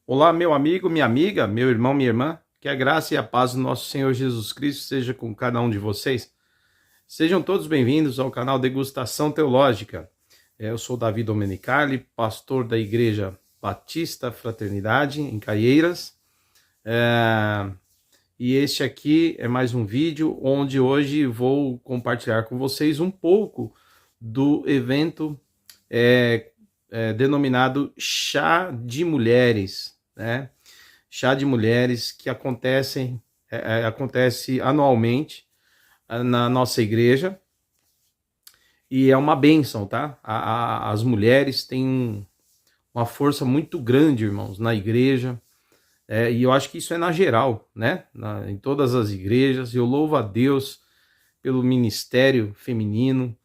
Olá, meu amigo, minha amiga, meu irmão, minha irmã, que a graça e a paz do nosso Senhor Jesus Cristo seja com cada um de vocês. Sejam todos bem-vindos ao canal Degustação Teológica. Eu sou Davi Domenicali, pastor da Igreja Batista Fraternidade, em Caieiras. E este aqui é mais um vídeo onde hoje vou compartilhar com vocês um pouco do evento denominado Chá de Mulheres, né? Chá de Mulheres que acontece anualmente na nossa igreja e é uma bênção, tá? As mulheres têm uma força muito grande, irmãos, na igreja, e eu acho que isso é na geral, né? Em todas as igrejas. Eu louvo a Deus pelo ministério feminino,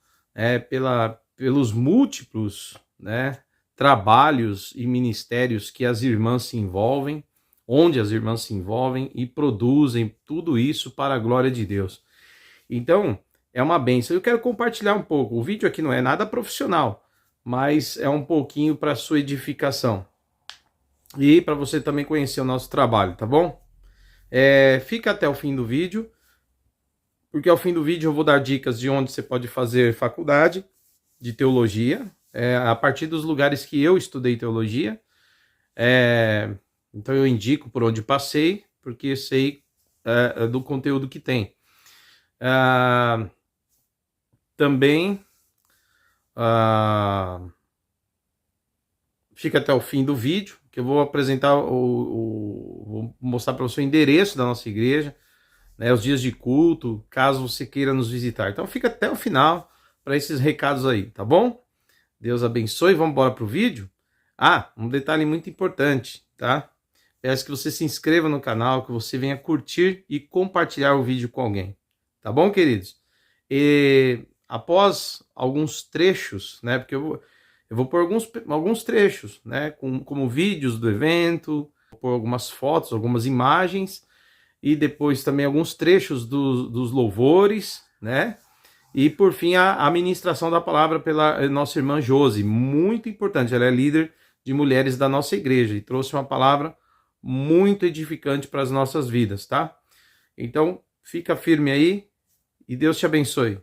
pelos múltiplos, né, trabalhos e ministérios que as irmãs se envolvem, onde as irmãs se envolvem e produzem tudo isso para a glória de Deus. Então, é uma bênção. Eu quero compartilhar um pouco. O vídeo aqui não é nada profissional, mas é um pouquinho para sua edificação e para você também conhecer o nosso trabalho, tá bom? Fica até o fim do vídeo, porque ao fim do vídeo eu vou dar dicas de onde você pode fazer faculdade de teologia, a partir dos lugares que eu estudei teologia. Então eu indico por onde passei, porque sei do conteúdo que tem. Também fica até o fim do vídeo, que eu vou apresentar, vou mostrar para você o endereço da nossa igreja, né, os dias de culto, caso você queira nos visitar. Então fica até o final para esses recados aí, tá bom? Deus abençoe, vamos embora pro vídeo? Um detalhe muito importante, tá? Peço que você se inscreva no canal, que você venha curtir e compartilhar o vídeo com alguém, tá bom, queridos? E após alguns trechos, né, porque eu vou pôr alguns trechos, né, como vídeos do evento, vou pôr algumas fotos, algumas imagens, e depois também alguns trechos dos louvores, né? E por fim a ministração da palavra pela nossa irmã Josi, muito importante. Ela é líder de mulheres da nossa igreja e trouxe uma palavra muito edificante para as nossas vidas, tá? Então fica firme aí e Deus te abençoe.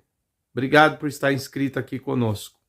Obrigado por estar inscrito aqui conosco.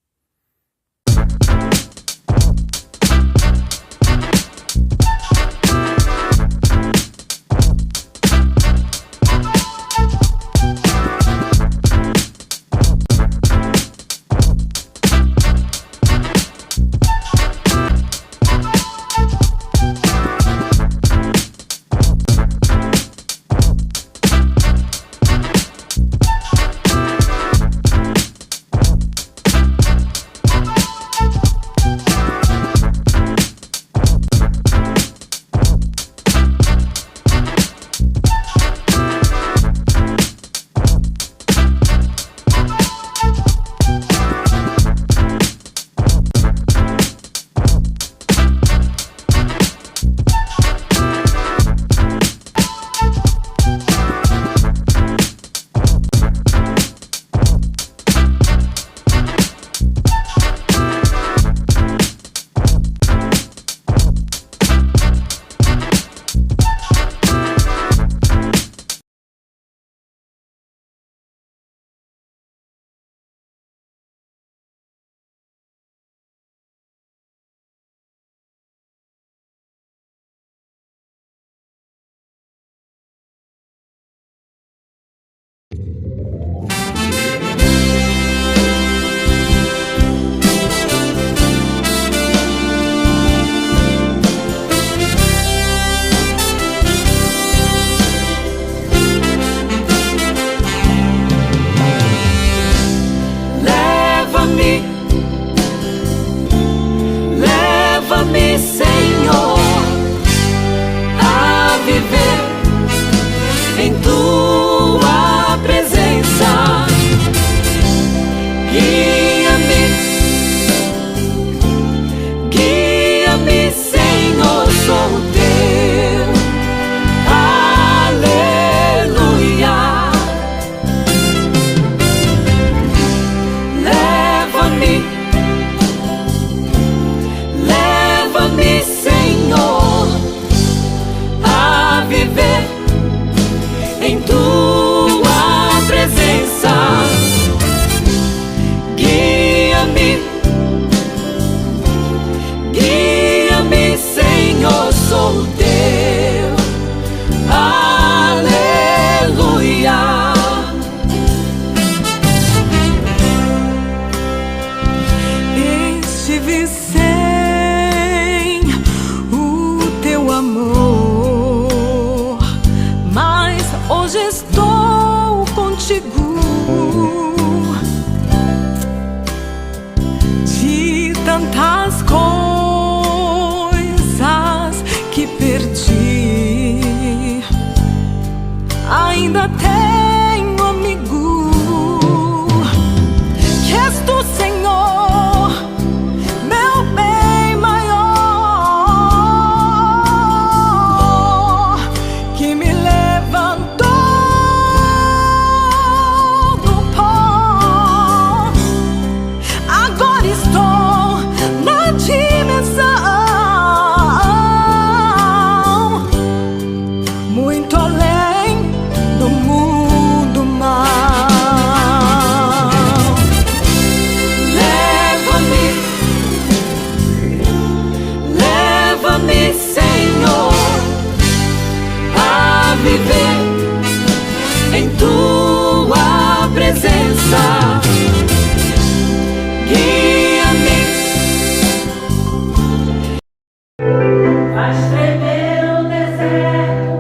Faz tremer o deserto,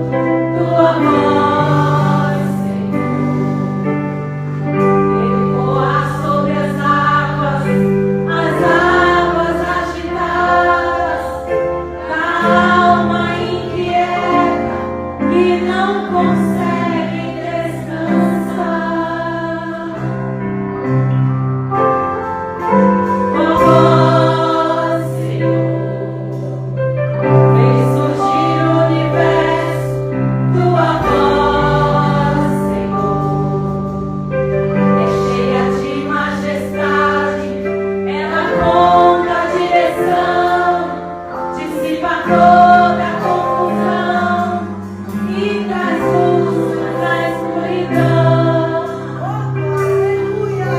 tua voz, Senhor. Ecoar sobre as águas agitadas, da alma inquieta que não consegue descansar. Tua voz, Senhor. Fez surgir o universo, tua voz, Senhor, é cheia de majestade, ela conta a direção, dissipa toda a confusão e traz luz na escuridão. Aleluia!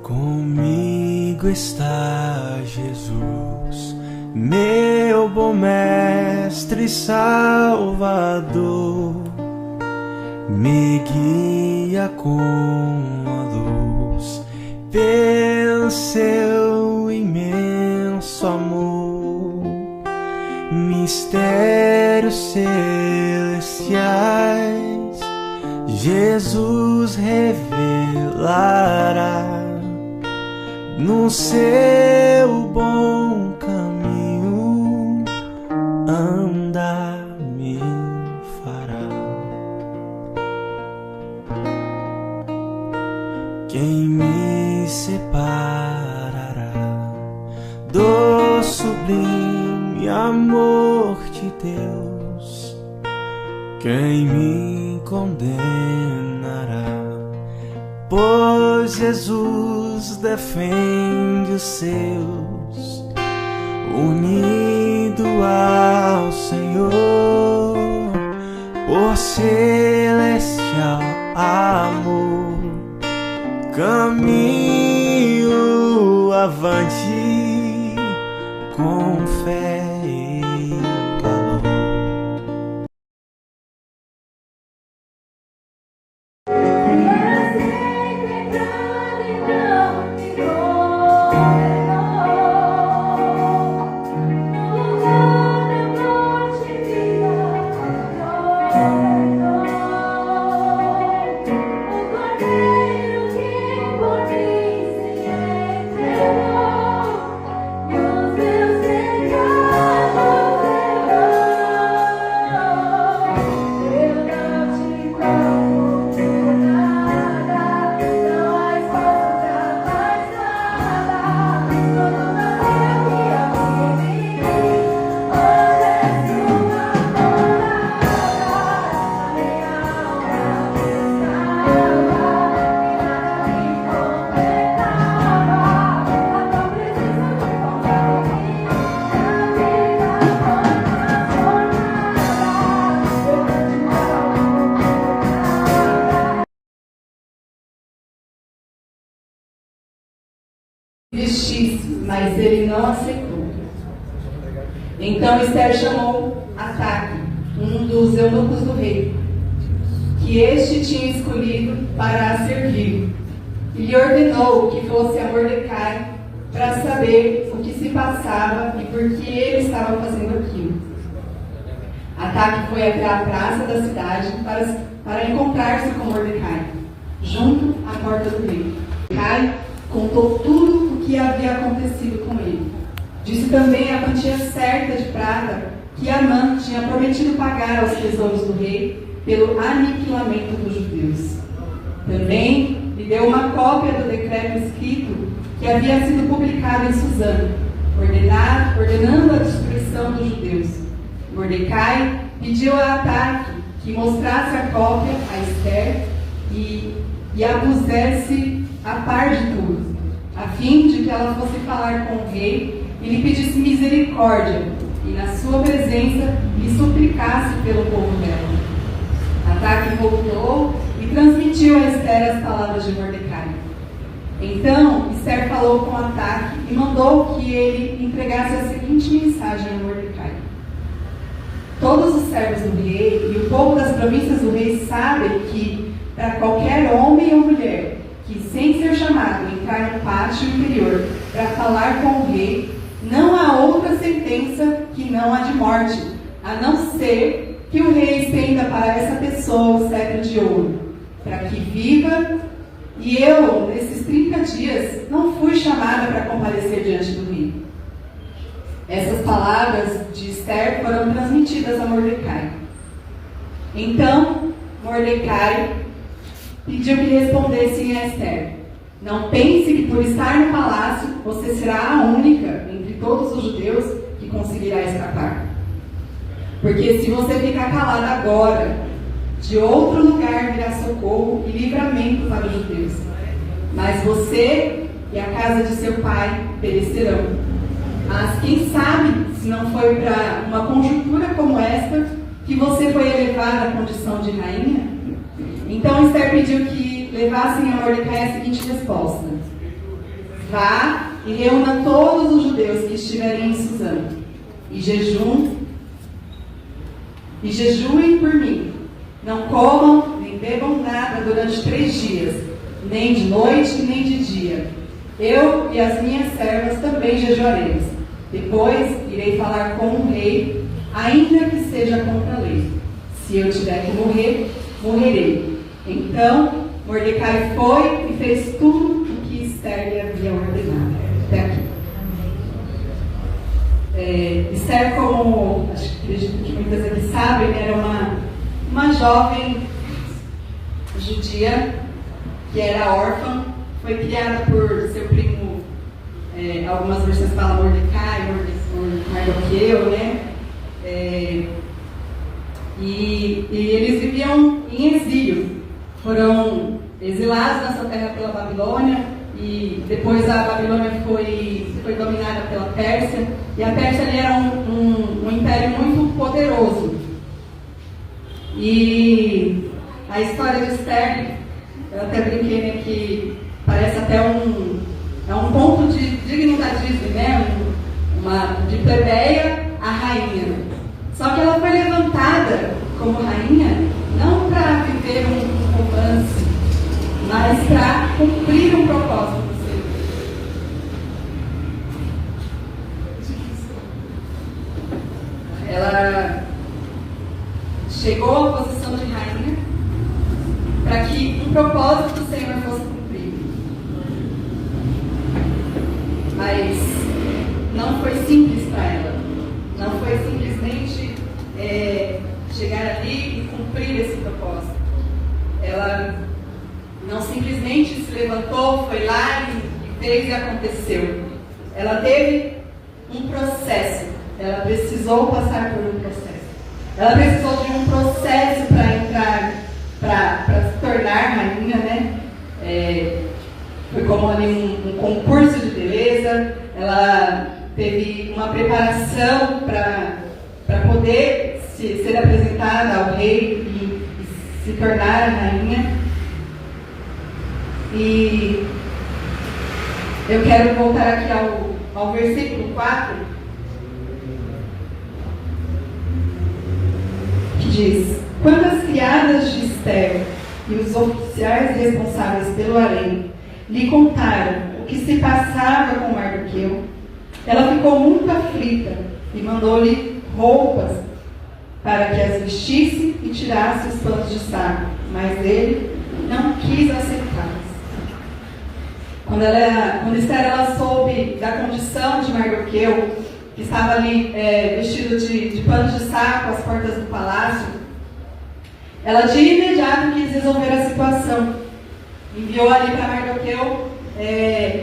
Comigo está Jesus, meu bom mestre e salvador, me guia com a luz pelo seu imenso amor, mistérios celestiais Jesus revelará. No seu bom caminho andar me fará. Quem me separará do sublime amor de Deus? Quem me condenará? Pois Jesus defende os seus, unido ao Senhor, por celestial amor, caminho avante com fé e valor. Oh vestisse, mas ele não aceitou. Então Esther chamou Ataque, um dos eunucos do rei, que este tinha escolhido para a servir, e lhe ordenou que fosse a Mordecai para saber o que se passava e por que ele estava fazendo aquilo. Ataque foi até a praça da cidade para encontrar-se com Mordecai, junto à porta do rei. Mordecai contou tudo o que havia acontecido com ele. Disse também a quantia certa de prata que Amã tinha prometido pagar aos tesouros do rei pelo aniquilamento dos judeus. Também lhe deu uma cópia do decreto escrito que havia sido publicado em Susã, ordenando a destruição dos judeus. Mordecai pediu a Ataque que mostrasse a cópia a Esther e a pusesse a par de tudo, a fim de que ela fosse falar com o rei e lhe pedisse misericórdia, e na sua presença lhe suplicasse pelo povo dela. Ataque voltou e transmitiu a Esther as palavras de Mordecai. Então Esther falou com Ataque e mandou que ele entregasse a seguinte mensagem a Mordecai: todos os servos do rei e o povo das províncias do rei sabem que, para qualquer homem ou mulher que, sem ser chamado, entrar no pátio interior para falar com o rei, não há outra sentença que não a de morte, a não ser que o rei estenda para essa pessoa o cetro de ouro, para que viva. E eu, nesses 30 dias, não fui chamada para comparecer diante do rei. Essas palavras de Esther foram transmitidas a Mordecai. Então, Mordecai pediu que respondessem a Esther: não pense que por estar no palácio você será a única entre todos os judeus que conseguirá escapar. Porque se você ficar calada agora, de outro lugar virá socorro e livramento para os judeus. Mas você e a casa de seu pai perecerão. Mas quem sabe se não foi para uma conjuntura como esta que você foi elevada à condição de rainha? Então Esther pediu que levassem a Mordecai a seguinte resposta: vá e reúna todos os judeus que estiverem em Susã, e jejuem por mim. Não comam nem bebam nada durante 3 dias, nem de noite nem de dia. Eu e as minhas servas também jejuaremos. Depois irei falar com o rei, ainda que seja contra a lei. Se eu tiver que morrer, morrerei. Então Mordecai foi e fez tudo o que Esther lhe havia ordenado. Até aqui. Esther, como acredito que muitas aqui sabem, era uma jovem judia que era órfã, foi criada por seu primo, algumas versões falam Mordecai, Mardoqueu, né? E eles viviam em exílio, foram exilados nessa terra pela Babilônia, e depois a Babilônia foi dominada pela Pérsia, e a Pérsia ali era um império muito poderoso. E a história de Esther, eu até brinquei, né, que parece até um ponto de dignitatismo, né, de plebeia a rainha. Só que ela foi levantada como rainha não para viver um romance, mas para cumprir um propósito do Senhor. Ela chegou à posição de rainha para que um propósito do Senhor fosse cumprido. Mas não foi simples para ela. Não foi simplesmente chegar ali e cumprir esse propósito. Ela não simplesmente se levantou, foi lá e fez e aconteceu. Ela teve um processo. Ela precisou passar por um processo. Ela precisou de um processo para entrar, para se tornar rainha, né? Foi como ali um concurso de beleza. Ela teve uma preparação para poder ser apresentada ao rei e se tornar a rainha. E Eu quero voltar aqui ao versículo 4, que diz: quando as criadas de Esther e os oficiais responsáveis pelo harém lhe contaram o que se passava com Mardoqueu, ela ficou muito aflita e mandou-lhe roupas para que as vestisse e tirasse os panos de saco, mas ele não quis aceitá-las. Quando Esther ela soube da condição de Mardoqueu, que estava ali vestido de panos de saco às portas do palácio, ela de imediato quis resolver a situação. Enviou ali para Mardoqueu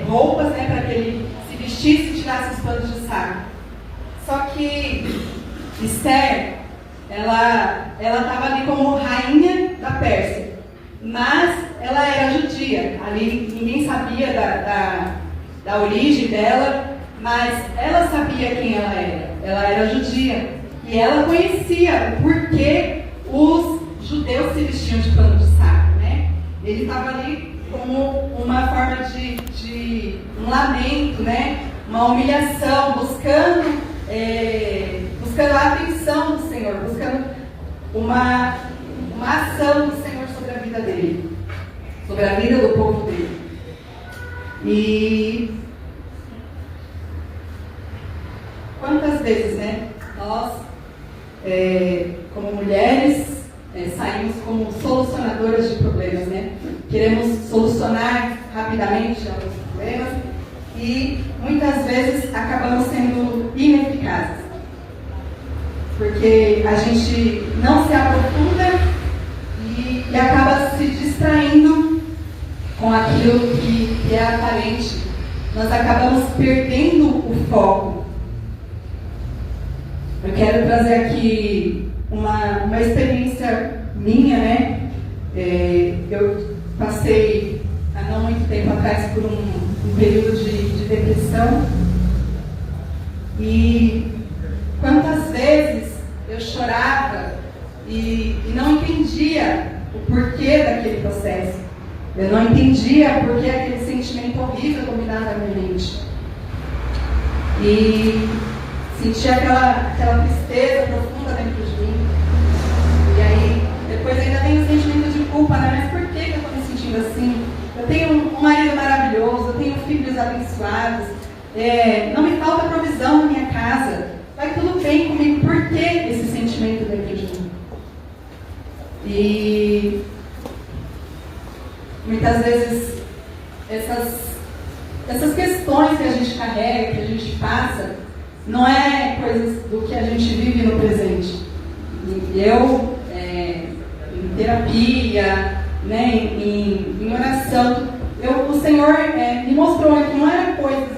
roupas, para que ele se vestisse e tirasse os panos de saco. Só que Esther, ela estava ali como rainha da Pérsia, mas ela era judia. Ali ninguém sabia da origem dela, mas ela sabia quem ela era. Ela era judia e ela conhecia o porquê os judeus se vestiam de pano de saco, né? Ele estava ali como uma forma de um lamento, né? Uma humilhação, buscando a atenção do Senhor, buscando uma ação do Senhor sobre a vida dele, sobre a vida do povo dele. E quantas vezes, nós, como mulheres, saímos como solucionadoras de problemas, Queremos solucionar rapidamente alguns problemas e muitas vezes acabamos sendo ineficazes, porque a gente não se aprofunda e acaba se distraindo com aquilo que é aparente. Nós acabamos perdendo o foco. Eu quero trazer aqui uma experiência minha, Eu passei há não muito tempo atrás por um período de depressão, e quantas vezes eu chorava e não entendia o porquê daquele processo. Eu não entendia por que aquele sentimento horrível dominava a minha mente. E sentia aquela tristeza profunda dentro de mim. E aí, depois ainda vem o sentimento de culpa, Mas por que eu estou me sentindo assim? Eu tenho um marido maravilhoso, eu tenho filhos abençoados, não me falta provisão na minha casa, vai tudo bem comigo, por que esse sentimento dentro de mim? E muitas vezes essas questões que a gente carrega, que a gente passa, não é coisas do que a gente vive no presente. Eu, em terapia, em oração, o Senhor me mostrou que não eram coisas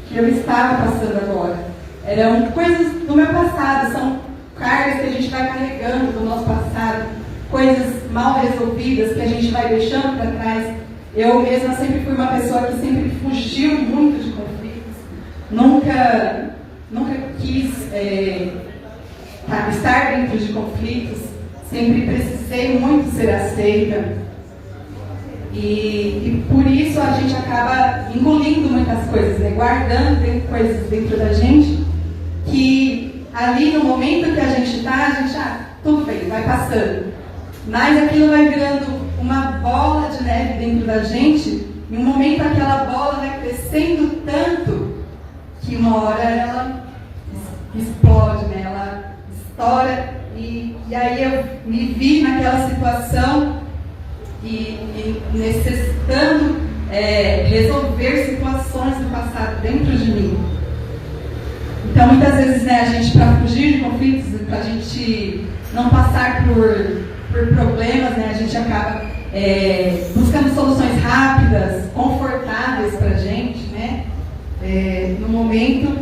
que eu estava passando agora, eram coisas do meu passado, são cargas que a gente vai carregando do nosso passado, coisas mal resolvidas que a gente vai deixando para trás. Eu mesma sempre fui uma pessoa que sempre fugiu muito de conflitos, nunca quis estar dentro de conflitos, sempre precisei muito ser aceita. E por isso a gente acaba engolindo muitas coisas, guardando coisas dentro da gente, que ali no momento que a gente está, tudo bem, vai passando. Mas aquilo vai virando uma bola de neve dentro da gente, e um momento aquela bola vai crescendo tanto que uma hora ela explode, ela estoura, e aí eu me vi naquela situação e necessitando resolver situações do passado dentro de mim. Então muitas vezes a gente, para fugir de conflitos, para a gente não passar por problemas, a gente acaba buscando soluções rápidas, confortáveis para a gente, no momento,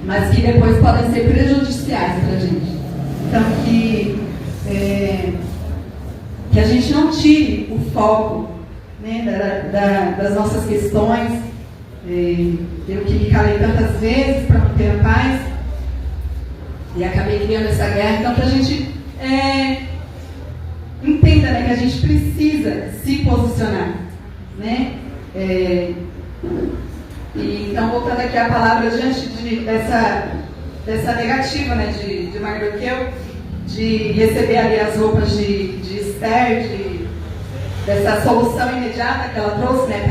mas que depois podem ser prejudiciais para a gente. Então que a gente não tire o foco das nossas questões. Eu que me calei tantas vezes para manter a paz e acabei criando essa guerra. Então que a gente entenda que a gente precisa se posicionar, aqui a palavra diante dessa negativa, né, de Mardoqueu, de receber ali as roupas de Esther, dessa solução imediata que ela trouxe, né,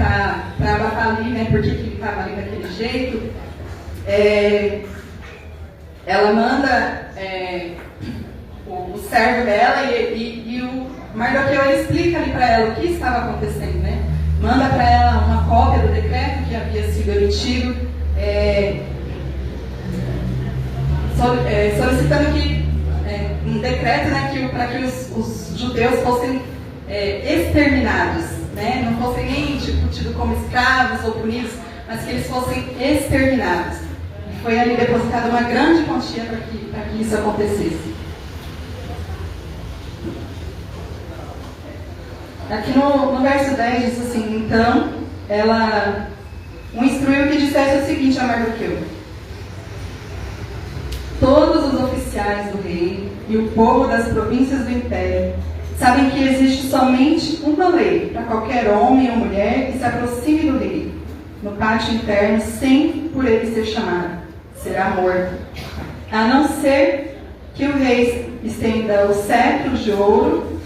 para abafar ali, né, porque ele estava ali daquele jeito. Ela manda o servo dela e o Mardoqueu ele explica ali para ela o que estava acontecendo, né? Manda para ela uma cópia do decreto que havia sido emitido, solicitando que um decreto, né, para que os judeus fossem exterminados, né? Não fossem nem tidos como escravos ou punidos, mas que eles fossem exterminados. E foi ali depositada uma grande quantia para que isso acontecesse. Aqui no verso 10 diz assim: então ela o instruiu que dissesse o seguinte a Mardoqueu: todos os oficiais do rei e o povo das províncias do império sabem que existe somente uma lei para qualquer homem ou mulher que se aproxime do rei no pátio interno sem por ele ser chamado, será morto, a não ser que o rei estenda o cetro de ouro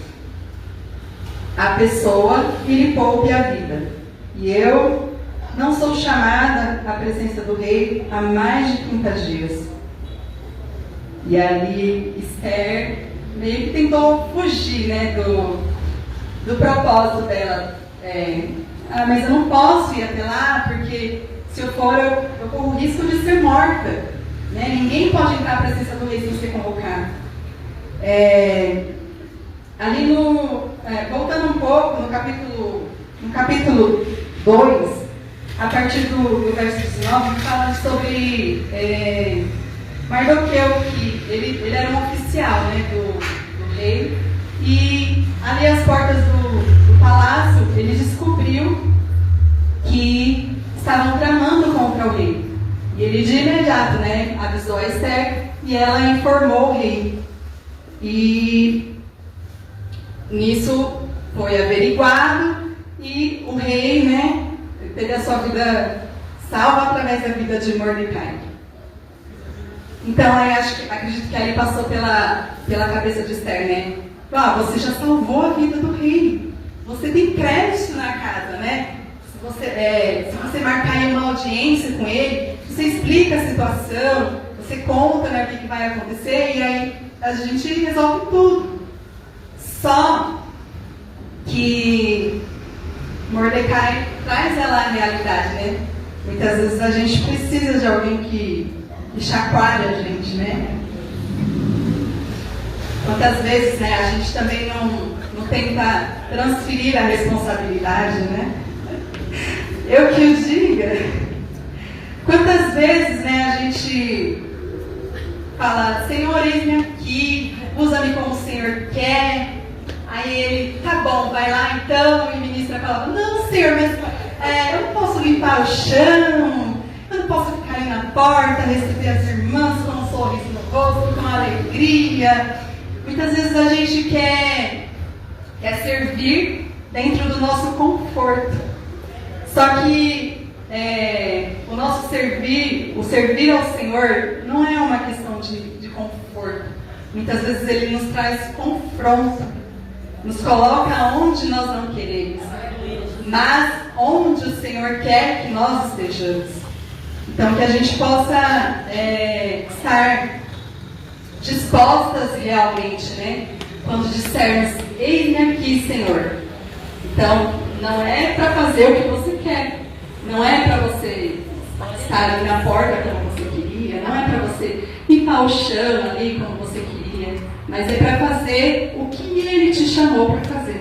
à pessoa e lhe poupe a vida. E eu não sou chamada à presença do rei há mais de 30 dias. E ali Esther meio que tentou fugir, né, do propósito dela. Mas eu não posso ir até lá, porque se eu for, eu corro o risco de ser morta. Né? Ninguém pode entrar à presença do rei sem ser convocado. Ali voltando um pouco, no capítulo 2, a partir do verso 19, fala sobre Mardoqueu, que ele era um oficial, né, do rei, e ali às portas do palácio, ele descobriu que estavam tramando contra o rei. E ele de imediato, né, avisou a Esther e ela informou o rei. E nisso foi averiguado e o rei, né, teve a sua vida salva através da vida de Mordecai. Então, acredito que aí passou pela cabeça de Esther, né? Você já salvou a vida do rei. Você tem crédito na casa, né? Se você marcar aí uma audiência com ele, você explica a situação, você conta, né, o que vai acontecer e aí a gente resolve tudo. Só que Mordecai traz ela à realidade, né? Muitas vezes a gente precisa de alguém que chacoalha a gente, né? Quantas vezes, né, a gente também não tenta transferir a responsabilidade, né? Eu que o diga. Quantas vezes, né, a gente fala: Senhor, eis-me aqui, usa-me como o Senhor quer. Aí ele: tá bom, vai lá então, e ministra a palavra. Não, Senhor, mas eu não posso limpar o chão, eu não posso ficar ali na porta, receber as irmãs com um sorriso no rosto, com alegria. Muitas vezes a gente quer servir dentro do nosso conforto. Só que o nosso servir, o servir ao Senhor, não é uma questão de conforto. Muitas vezes Ele nos traz confronto, nos coloca onde nós não queremos, mas onde o Senhor quer que nós estejamos. Então, que a gente possa estar dispostas realmente, né? Quando dissermos: eis-me aqui, Senhor. Então, não é para fazer o que você quer, não é para você estar ali na porta como você queria, não é para você limpar o chão ali como você queria, mas é para fazer o que Ele te chamou para fazer.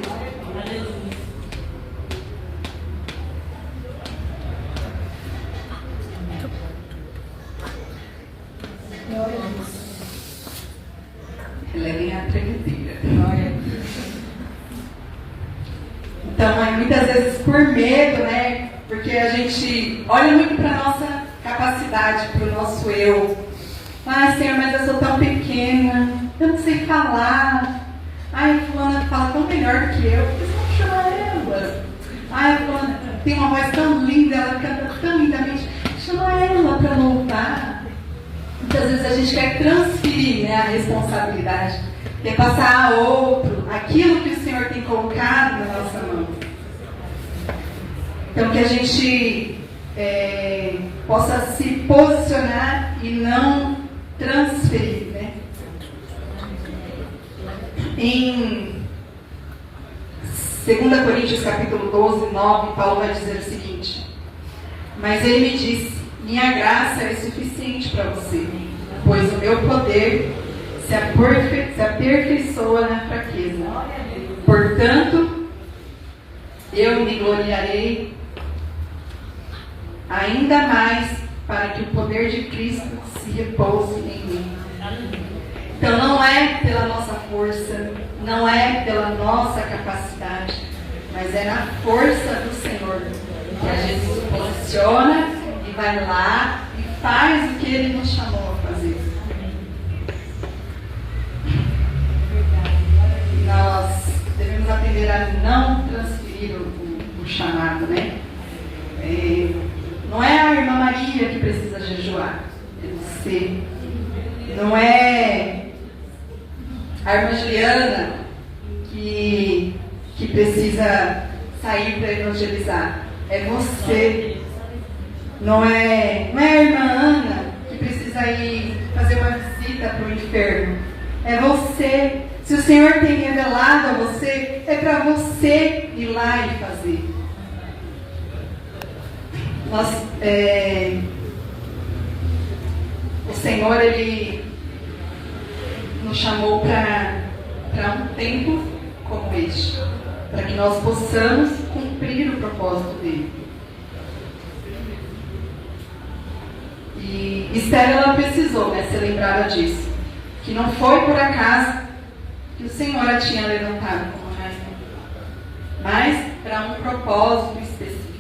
Levem a tremedeira. Então, muitas vezes por medo, né? Porque a gente olha muito para a nossa capacidade, para o nosso eu. Ai, Senhor, mas eu sou tão pequena, eu não sei falar. Ai, fulana fala tão melhor do que eu, por que você não chama ela? Ai, fulana tem uma voz tão linda, ela canta tão lindamente. chama ela para louvar. Muitas vezes a gente quer transferir, né, a responsabilidade, quer passar a outro aquilo que o Senhor tem colocado na nossa mão. Então que a gente possa se posicionar e não transferir, né? Em 2 Coríntios capítulo 12, 9, Paulo vai dizer o seguinte: mas ele me disse, minha graça é suficiente para você, pois o meu poder se aperfeiçoa na fraqueza. Portanto, eu me gloriarei ainda mais para que o poder de Cristo se repouse em mim. Então não é pela nossa força, não é pela nossa capacidade, mas é na força do Senhor que a gente se posiciona e vai lá e faz o que Ele nos chamou a fazer. Nós devemos aprender a não transferir o chamado, né? Não é a irmã Maria que precisa jejuar, é você. Não é a irmã Juliana que precisa sair para evangelizar, é você. Não é a irmã Ana que precisa ir fazer uma visita para o enfermo, é você. Se o Senhor tem revelado a você, é para você ir lá e fazer. O Senhor, Ele nos chamou para um tempo como este, para que nós possamos cumprir o propósito dele. E Esther, ela precisou, né, ser lembrada disso, que não foi por acaso que o Senhor a tinha levantado como rainha, mas para um propósito específico.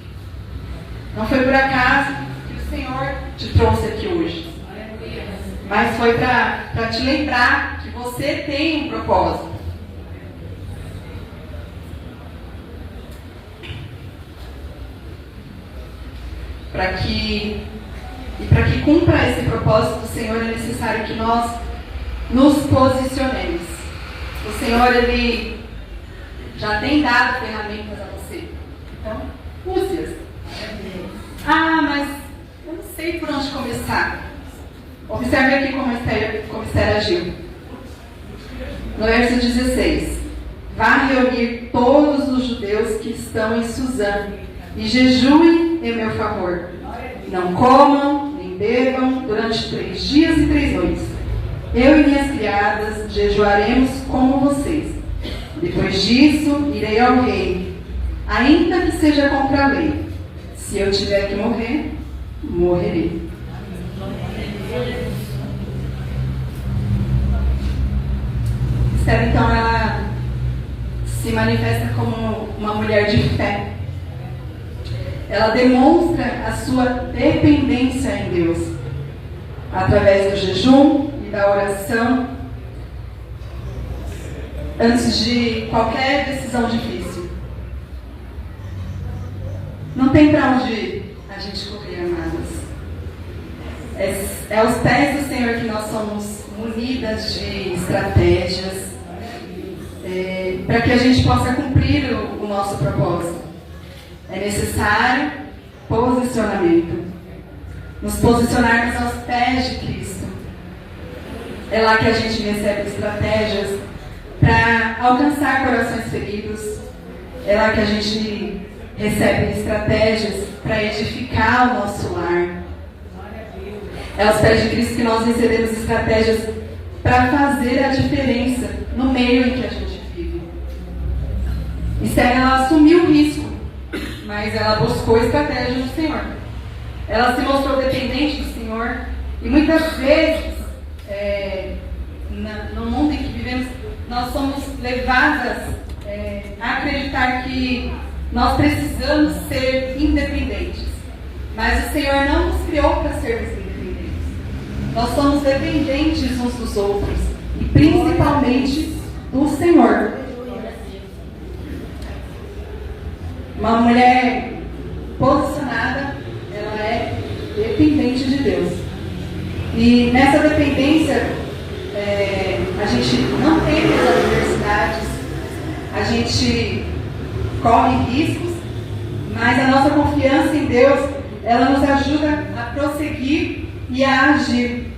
Não foi por acaso que o Senhor te trouxe aqui hoje, mas foi para te lembrar que você tem um propósito. Para que cumpra esse propósito do Senhor, é necessário que nós nos posicionemos. O Senhor, Ele já tem dado ferramentas a você, então use-as. Mas eu não sei por onde começar. Observe aqui como Esther agiu. No verso 16: vá reunir todos os judeus que estão em Suzã e jejuem em meu favor. Não comam nem bebam durante 3 dias e 3 noites. Eu e minhas criadas jejuaremos como vocês. Depois disso, irei ao rei, ainda que seja contra a lei. Se eu tiver que morrer, morrerei. Esther, então, ela se manifesta como uma mulher de fé. Ela demonstra a sua dependência em Deus, através do jejum e da oração, antes de qualquer decisão difícil. Não tem para onde a gente correr, amados. É aos pés do Senhor que nós somos munidas de estratégias, para que a gente possa cumprir o nosso propósito. É necessário posicionamento. Nos posicionarmos aos pés de Cristo. É lá que a gente recebe estratégias para alcançar corações feridos. É lá que a gente recebe estratégias para edificar o nosso lar. É aos pés de Cristo que nós recebemos estratégias para fazer a diferença no meio em que a gente vive. Esther, ela assumiu o risco, mas ela buscou a estratégia do Senhor. Ela se mostrou dependente do Senhor. E muitas vezes, no mundo em que vivemos, nós somos levadas a acreditar que nós precisamos ser independentes. Mas o Senhor não nos criou para sermos independentes. Nós somos dependentes uns dos outros. E principalmente do Senhor. Uma mulher posicionada, ela é dependente Deus. E nessa dependência, a gente não teme as adversidades, a gente corre riscos, mas a nossa confiança em Deus, ela nos ajuda a prosseguir e a agir.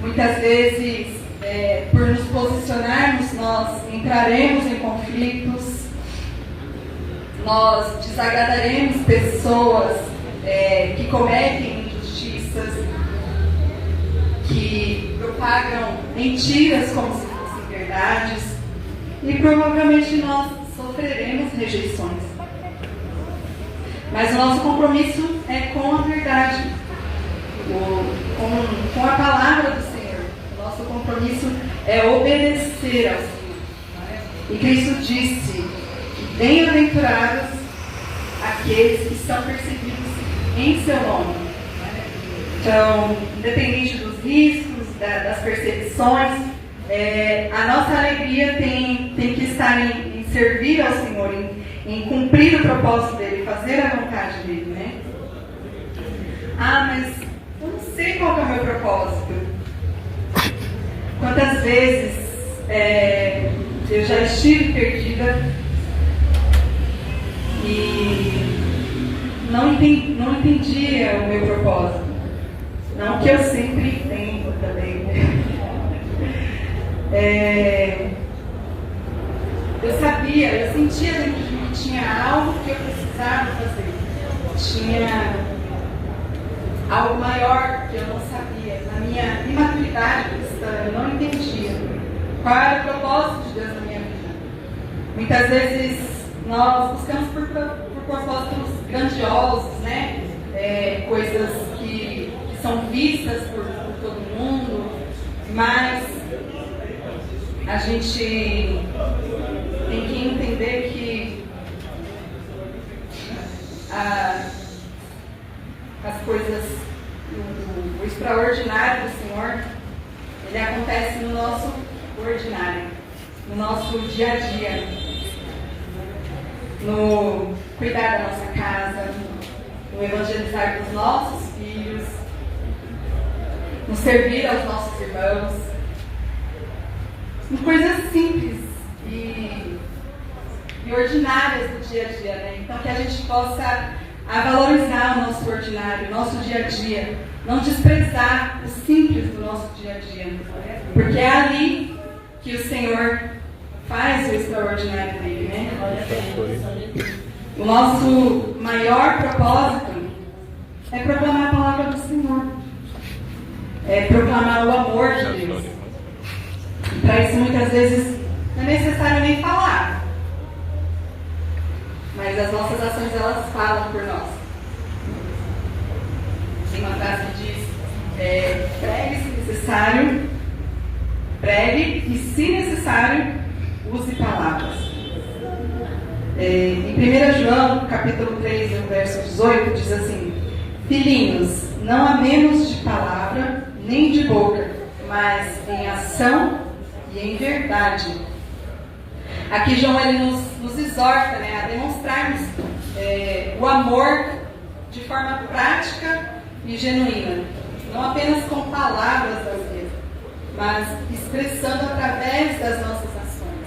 Muitas vezes, por nos posicionarmos, nós entraremos em conflitos, nós desagradaremos pessoas que cometem injustiças, que propagam mentiras como se fossem verdades, e provavelmente nós sofreremos rejeições. Mas o nosso compromisso é com a verdade, com a palavra do Senhor. O nosso compromisso é obedecer ao Senhor. E Cristo disse: bem-aventurados aqueles que são perseguidos em seu nome. Então, independente dos riscos, das perseguições, a nossa alegria tem que estar em servir ao Senhor, em cumprir o propósito dele, fazer a vontade dele, né? Mas eu não sei qual é o meu propósito. Quantas vezes eu já estive perdida e não entendia o meu propósito. Não que eu sempre entendo também. Eu sabia, eu sentia dentro de mim que tinha algo que eu precisava fazer. Tinha algo maior que eu não sabia. Na minha imaturidade cristã, eu não entendia qual era o propósito de Deus na minha vida. Muitas vezes nós buscamos por propósitos grandiosos, né? Coisas que são vistas por todo mundo, mas a gente tem que entender que as coisas, o extraordinário do Senhor, ele acontece no nosso ordinário, no nosso dia a dia, no cuidar da nossa casa, no evangelizar dos nossos filhos, no servir aos nossos irmãos, em coisas simples e ordinárias do dia a dia, né? Então que a gente possa valorizar o nosso ordinário, o nosso dia a dia, não desprezar o simples do nosso dia a dia, porque é ali que o Senhor faz o extraordinário dele, né? O nosso maior propósito é proclamar a palavra do Senhor, é proclamar o amor de Deus. E para isso muitas vezes não é necessário nem falar, mas as nossas ações, elas falam por nós. Tem uma frase que diz: pregue se necessário, pregue e, se necessário, use palavras. Em 1 João, capítulo 3, no verso 18, diz assim: filhinhos, não há menos de palavra, nem de boca, mas em ação e em verdade. Aqui João, ele nos exorta, né, a demonstrarmos o amor de forma prática e genuína, não apenas com palavras das mesmas, mas expressando através das nossas ações.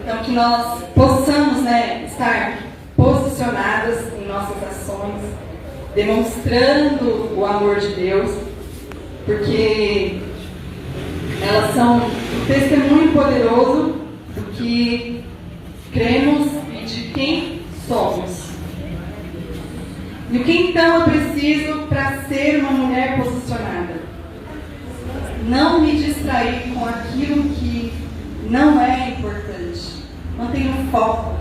Então que nós possamos, né, estar posicionadas em nossas ações, demonstrando o amor de Deus, porque elas são um testemunho poderoso do que cremos e de quem somos. E o que então eu preciso para ser uma mulher posicionada? Não me distrair com aquilo que não é importante. Mantenha o foco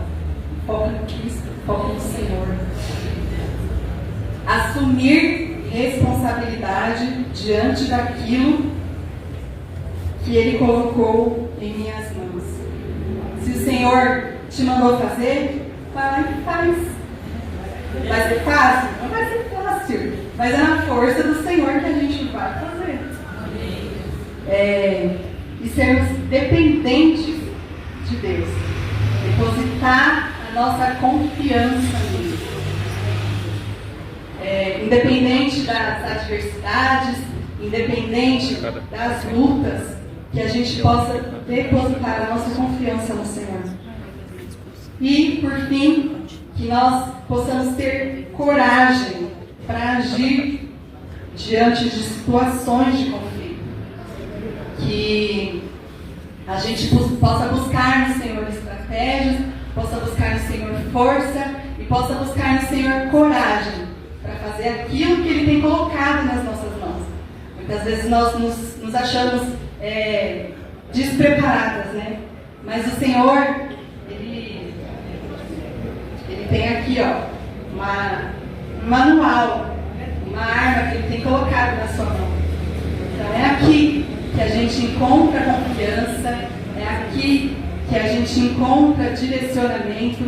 em Cristo, foco no Senhor. Assumir responsabilidade diante daquilo que Ele colocou em minhas mãos. Se o Senhor te mandou fazer, vai lá e faz. Vai ser fácil? Não vai ser fácil, mas é na força do Senhor que a gente vai fazer. E sermos dependentes de Deus. Depositar a nossa confiança nele. independente das adversidades, independente das lutas, que a gente possa depositar a nossa confiança no Senhor. E, por fim, que nós possamos ter coragem para agir diante de situações de conflito. Que a gente possa buscar no Senhor estratégias, possa buscar no Senhor força e possa buscar no Senhor coragem para fazer aquilo que Ele tem colocado nas nossas mãos. Muitas vezes nós nos achamos despreparadas, né? Mas o Senhor, Ele tem aqui, ó, um manual, uma arma que Ele tem colocado na sua mão. Então é aqui que a gente encontra confiança, é aqui que a gente encontra direcionamento.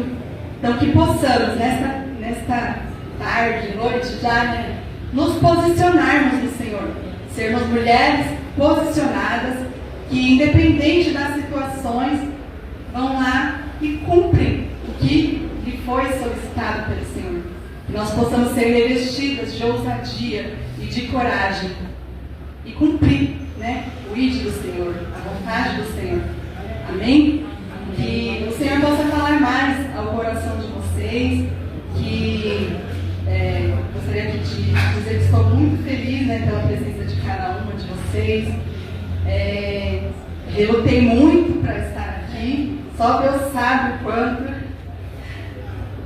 Então que possamos, nesta tarde, noite já, né, nos posicionarmos no Senhor. Sermos mulheres posicionadas, que independente das situações, vão lá e cumprem o que lhe foi solicitado pelo Senhor. Que nós possamos ser revestidas de ousadia e de coragem e cumprir, né, o ID do Senhor, a vontade do Senhor. Amém? Que o Senhor possa falar mais ao coração de vocês, que gostaria aqui de dizer que estou muito feliz, né, pela presença de cada uma de vocês. Relutei muito para estar aqui, só Deus sabe o quanto,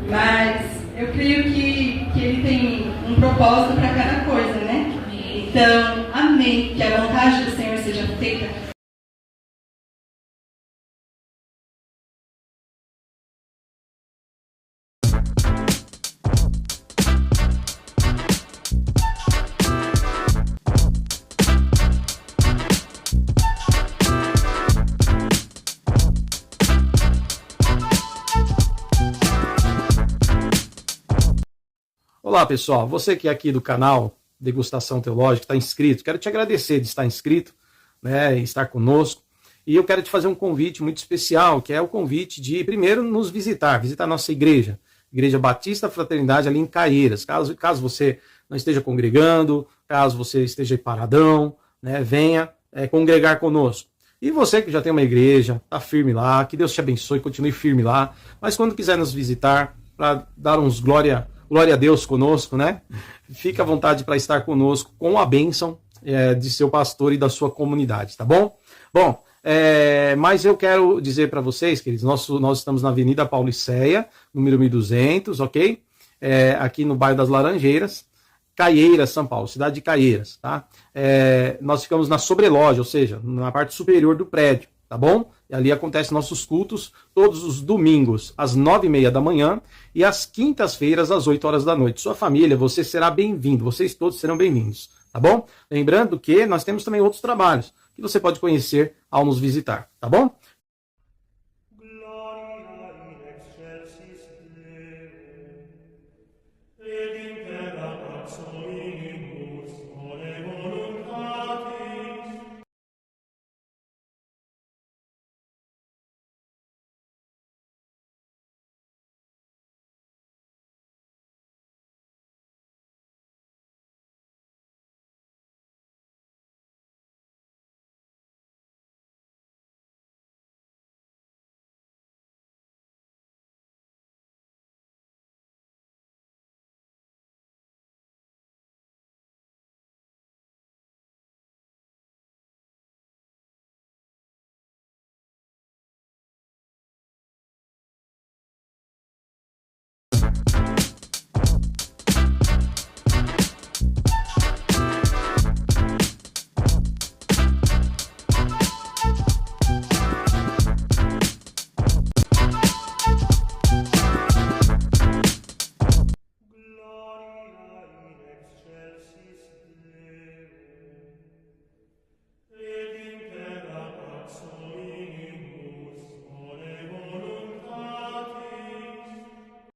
mas eu creio que Ele tem um propósito para cada coisa, né? Então, amém, que a vontade do Senhor seja feita. Olá pessoal, você que é aqui do canal Degustação Teológica, está inscrito, quero te agradecer de estar inscrito, né, e estar conosco, e eu quero te fazer um convite muito especial, que é o convite de primeiro nos visitar a nossa igreja, Igreja Batista Fraternidade ali em Caieiras. Caso você não esteja congregando, caso você esteja paradão, né, venha congregar conosco. E você que já tem uma igreja, está firme lá, que Deus te abençoe, continue firme lá, mas quando quiser nos visitar, para dar uns glória a Deus conosco, né? Fique à vontade para estar conosco com a bênção de seu pastor e da sua comunidade, tá bom? Bom, mas eu quero dizer para vocês, queridos, nós estamos na Avenida Pauliceia, número 1200, ok? Aqui no bairro das Laranjeiras, Caieiras, São Paulo, cidade de Caieiras, tá? Nós ficamos na sobreloja, ou seja, na parte superior do prédio, tá bom? E ali acontecem nossos cultos todos os domingos, às 9h30 da manhã e às quintas-feiras, às 8 horas da noite. Sua família, você será bem-vindo, vocês todos serão bem-vindos, tá bom? Lembrando que nós temos também outros trabalhos que você pode conhecer ao nos visitar, tá bom?